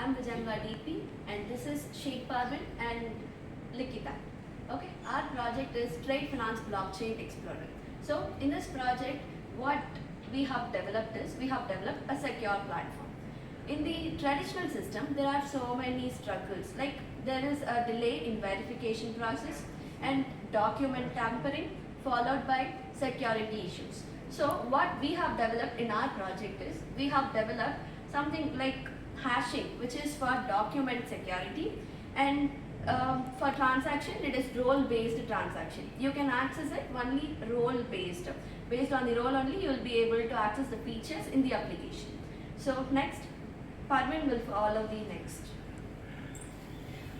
I'm the Jamla DP and this is Sheikh Parvin and Likita. Okay, our project is Trade Finance Blockchain Explorer. So in this project, what we have developed is, we have developed a secure platform. In the traditional system, there are so many struggles, like there is a delay in verification process and document tampering followed by security issues. So what we have developed in our project is, we have developed something like hashing, which is for document security, and for transaction it is role based transaction. You can access it only role based. Based on the role only you will be able to access the features in the application. So next, Parvin will follow the next.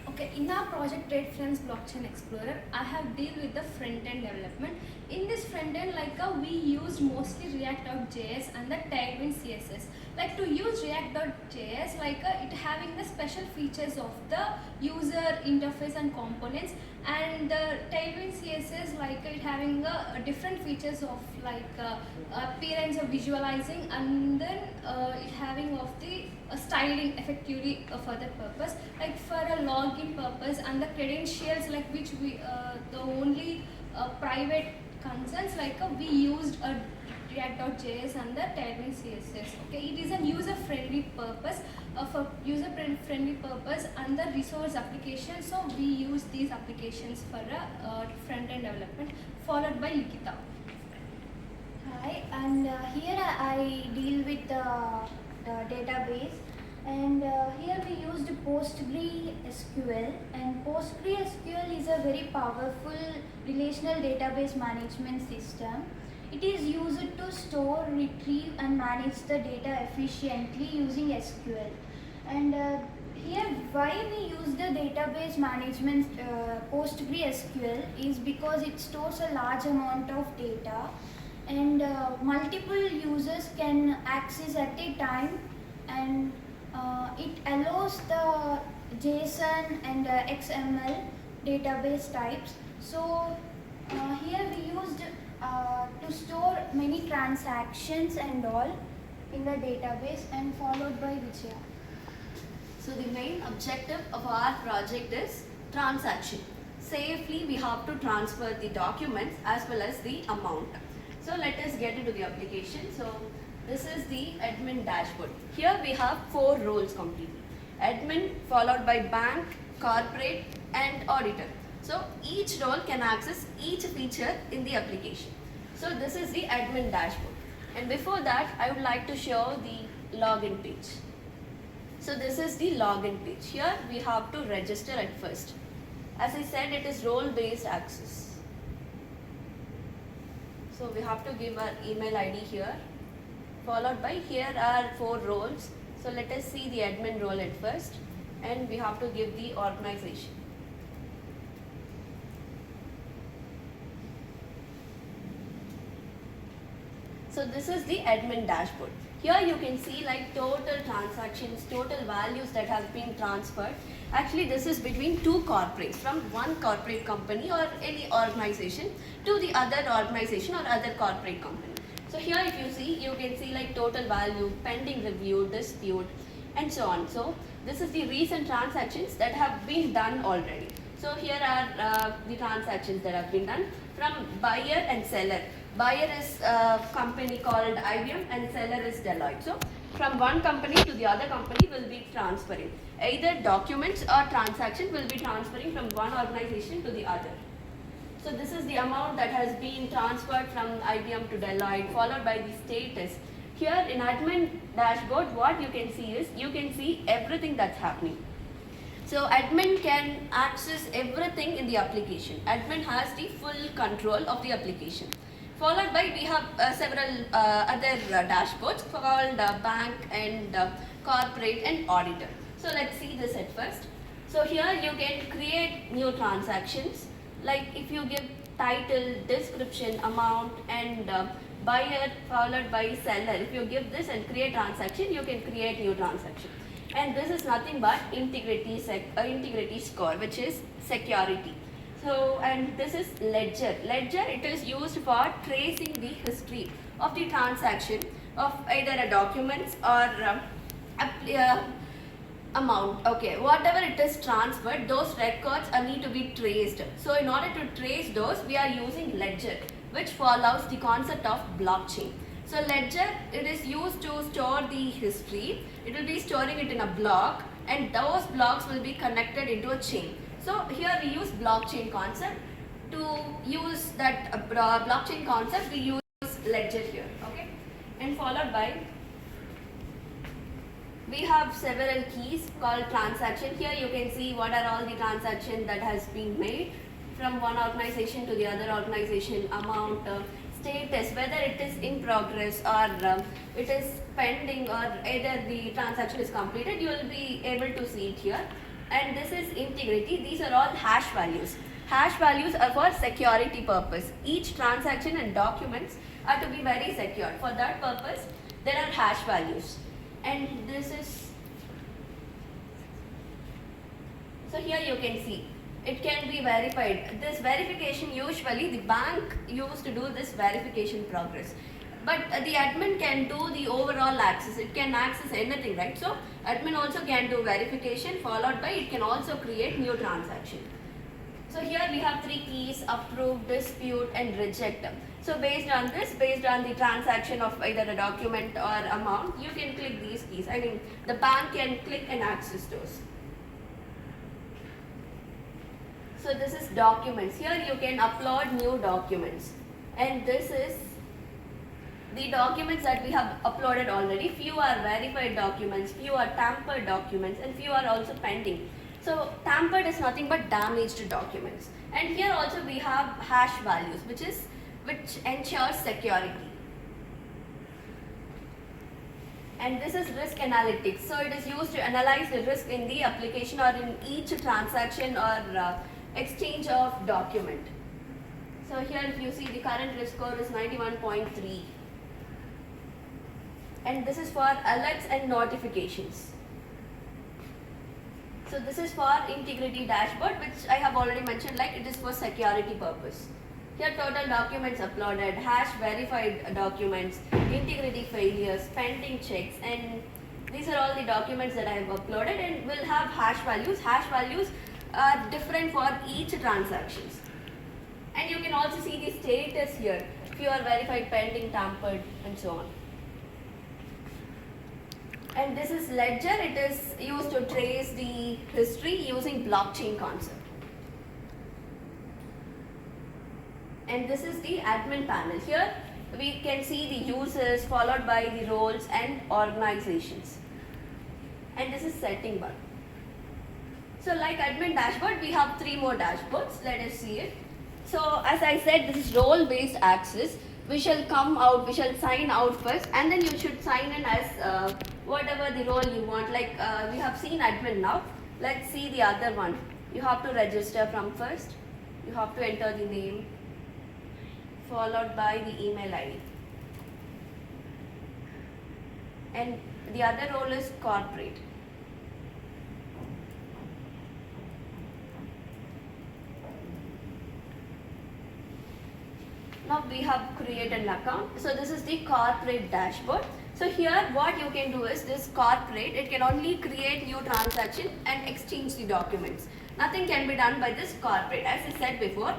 Okay, in our project Trade Finance Blockchain Explorer, I have dealt with the front-end development. In this front-end, we used mostly React.js and the Tailwind CSS. Like to use React.js, it having the special features of the user interface and components, and the Tailwind CSS, it having different features of appearance of visualizing, and then it having of the styling effectively for the purpose, like for a login purpose, and the credentials which we the only private concerns, we used a React.js and the Tailwind CSS. Okay, it is a user-friendly purpose for user-friendly purpose and the resource application. So we use these applications for front-end development. Followed by Likita. Hi, and here I deal with the database, and here we used PostgreSQL, and PostgreSQL is a very powerful relational database management system. It is used to store, retrieve and manage the data efficiently using SQL. And here why we use the database management PostgreSQL is because it stores a large amount of data, and multiple users can access at a time, and it allows the JSON and XML database types. So here we used to store many transactions and all in the database, and followed by Vijaya. So the main objective of our project is transaction. Safely we have to transfer the documents as well as the amount. So let us get into the application. So this is the admin dashboard. Here we have 4 roles completely. Admin followed by bank, corporate and auditor. So each role can access each feature in the application. So this is the admin dashboard. And before that, I would like to show the login page. So this is the login page. Here we have to register at first. As I said, it is role-based access. So we have to give our email ID here. Followed by, here are 4 roles. So let us see the admin role at first. And we have to give the organization. So this is the admin dashboard. Here you can see total transactions, total values that have been transferred. Actually this is between 2 corporates, from one corporate company or any organization to the other organization or other corporate company. So here if you see, you can see total value, pending review, dispute and so on. So this is the recent transactions that have been done already. So here are the transactions that have been done from buyer and seller. Buyer is a company called IBM and seller is Deloitte. So from one company to the other company will be transferring. Either documents or transaction will be transferring from one organization to the other. So this is the amount that has been transferred from IBM to Deloitte, followed by the status. Here in admin dashboard, what you can see is, you can see everything that's happening. So admin can access everything in the application. Admin has the full control of the application. Followed by, we have several other dashboards called bank and corporate and auditor. So let's see this at first. So here you can create new transactions. Like if you give title, description, amount and buyer followed by seller. If you give this and create transaction, you can create new transaction. And this is nothing but integrity score, which is security. So, and this is ledger. Ledger, it is used for tracing the history of the transaction of either a documents or amount. Okay, whatever it is transferred, those records need to be traced. So in order to trace those, we are using ledger, which follows the concept of blockchain. So ledger, it is used to store the history. It will be storing it in a block, and those blocks will be connected into a chain. So here we use blockchain concept. To use that blockchain concept, we use ledger here. Okay, and followed by, we have several keys called transaction. Here you can see what are all the transactions that has been made from one organization to the other organization, amount, status, whether it is in progress or it is pending, or either the transaction is completed, you will be able to see it here. And this is integrity. These are all hash values. Hash values are for security purpose. Each transaction and documents are to be very secure. For that purpose, there are hash values. And this is, so here you can see, it can be verified. This verification, usually the bank used to do this verification progress. But the admin can do the overall access. It can access anything, right? So admin also can do verification, followed by it can also create new transaction. So here we have three keys: approve, dispute, and reject. So based on this, based on the transaction of either a document or amount, you can click these keys. I mean, the bank can click and access those. So this is documents. Here you can upload new documents. And this is the documents that we have uploaded already. Few are verified documents, few are tampered documents, and few are also pending. So tampered is nothing but damaged documents. And here also we have hash values, which ensures security. And this is risk analytics. So it is used to analyze the risk in the application or in each transaction or exchange of document. So here if you see, the current risk score is 91.3. And this is for alerts and notifications. So this is for integrity dashboard, which I have already mentioned, like it is for security purpose. Here total documents uploaded, hash verified documents, integrity failures, pending checks, and these are all the documents that I have uploaded, and will have hash values. Hash values are different for each transactions. And you can also see the status here, if you are verified, pending, tampered, and so on. And this is ledger. It is used to trace the history using blockchain concept. And this is the admin panel. Here we can see the users followed by the roles and organizations. And this is setting bar. So like admin dashboard, we have three more dashboards. Let us see it. So as I said, this is role based access. We shall come out, we shall sign out first, and then you should sign in as whatever the role you want. Like we have seen admin now. Let's see the other one. You have to register from first. You have to enter the name, followed by the email ID. And the other role is corporate. Now we have created an account. So this is the corporate dashboard. So here what you can do is this corporate, it can only create new transaction and exchange the documents. Nothing can be done by this corporate. As I said before,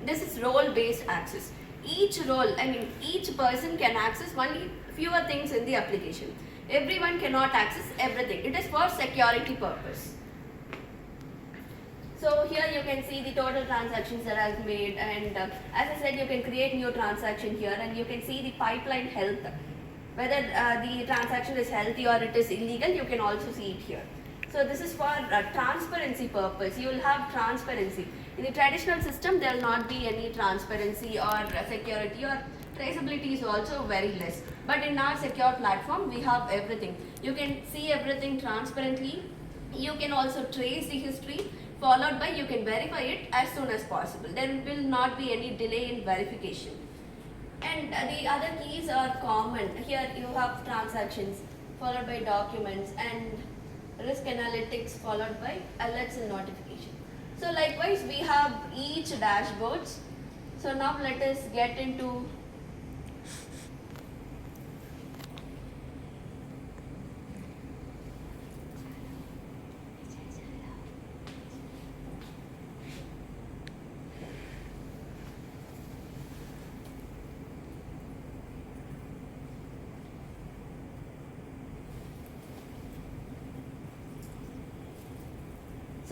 this is role based access. Each role, each person can access only fewer things in the application. Everyone cannot access everything. It is for security purpose. So here you can see the total transactions that I've made, and as I said, you can create new transaction here, and you can see the pipeline health. Whether the transaction is healthy or it is illegal, you can also see it here. So this is for transparency purpose. You will have transparency. In the traditional system, there will not be any transparency or security, or traceability is also very less. But in our secure platform, we have everything. You can see everything transparently. You can also trace the history, followed by you can verify it as soon as possible. There will not be any delay in verification. And the other keys are common. Here you have transactions, followed by documents, and risk analytics, followed by alerts and notification. So likewise, we have each dashboards. So now let us get into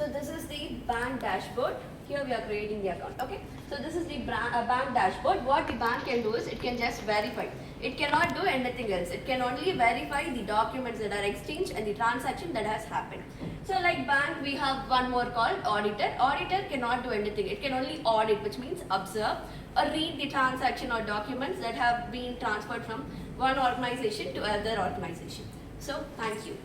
So this is the bank dashboard. Here we are creating the account. Okay. So this is the bank dashboard. What the bank can do is it can just verify. It cannot do anything else. It can only verify the documents that are exchanged and the transaction that has happened. So like bank, we have one more called auditor. Auditor cannot do anything. It can only audit, which means observe or read the transaction or documents that have been transferred from one organization to other organization. So thank you.